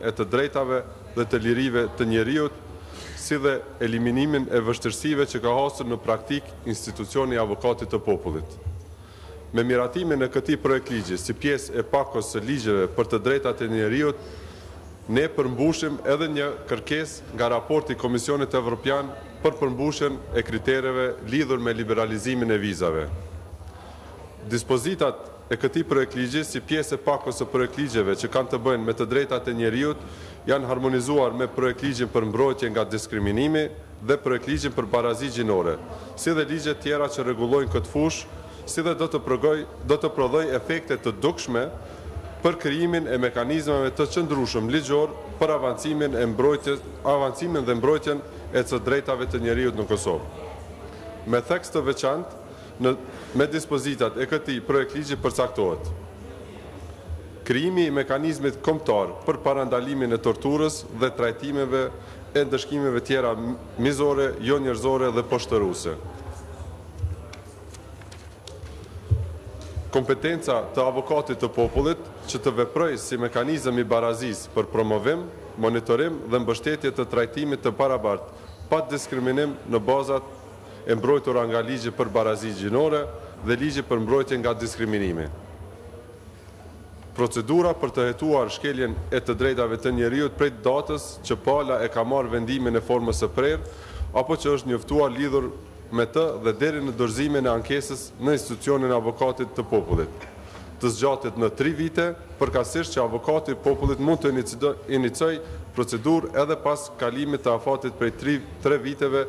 E të drejtave dhe të lirive të njeriut, si dhe eliminimin e vështirësive që ka hasur në praktik institucioni avokatit të popullit. Me miratimin e këtij projekt ligji si pjesë e pakos së ligjeve për të drejtat e njeriut, ne përmbushim edhe një kërkesë nga raporti Komisionit Evropian për përmbushjen e kritereve lidhur me liberalizimin e vizave. Dispozitat e këtij projekt ligji si pjesë e pakos së projekt ligjeve që kanë të bëjnë me të drejtat e njeriut janë harmonizuar me projekt ligjin për mbrojtje nga diskriminimi dhe projekt ligjin për barazi gjinore, si dhe ligjet tjera që rregullojnë këtë fushë, si dhe do të prodhoj efekte të dukshme për krijimin e mekanizmave të qëndrueshëm ligjor për avancimin dhe mbrojtjen e të drejtave të njeriut në Kosovë. Me tekst të veçantë, me dispozitat e këtij projekt ligji përcaktohet krijimi i mekanizmit kombëtar për parandalimin e torturës dhe trajtimeve e ndëshkimeve tjera mizore, jo njerëzore dhe poshtëruese. Kompetenca të avokatit të popullit që të veprojë si mekanizëm i barazisë për promovim, monitorim dhe mbështetje të trajtimit të barabartë, pa diskriminim në bazat e mbrojtura nga ligji për barazi gjinore dhe ligji për mbrojtje nga diskriminimi. Procedura për të hetuar shkeljen e të drejtave të njeriut prej datës që pala e ka marrë vendimin e formës së prerë, apo që është njoftuar lidhur me të dhe deri në dorëzimin e ankesës në institucionin e avokatit të popullit. Të zgjatet në 3 vite, përkatësisht që avokati i popullit mund të inicojë procedurë edhe pas kalimit të afatit prej 3 viteve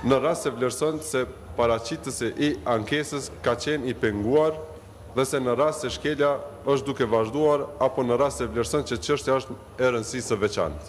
në rast se vlerëson se paraqitësi i ankesës ka qenë i penguar dhe se në rast se shkelja është duke vazhduar apo në rast se vlerëson që çështja është e rëndësisë së veçantë.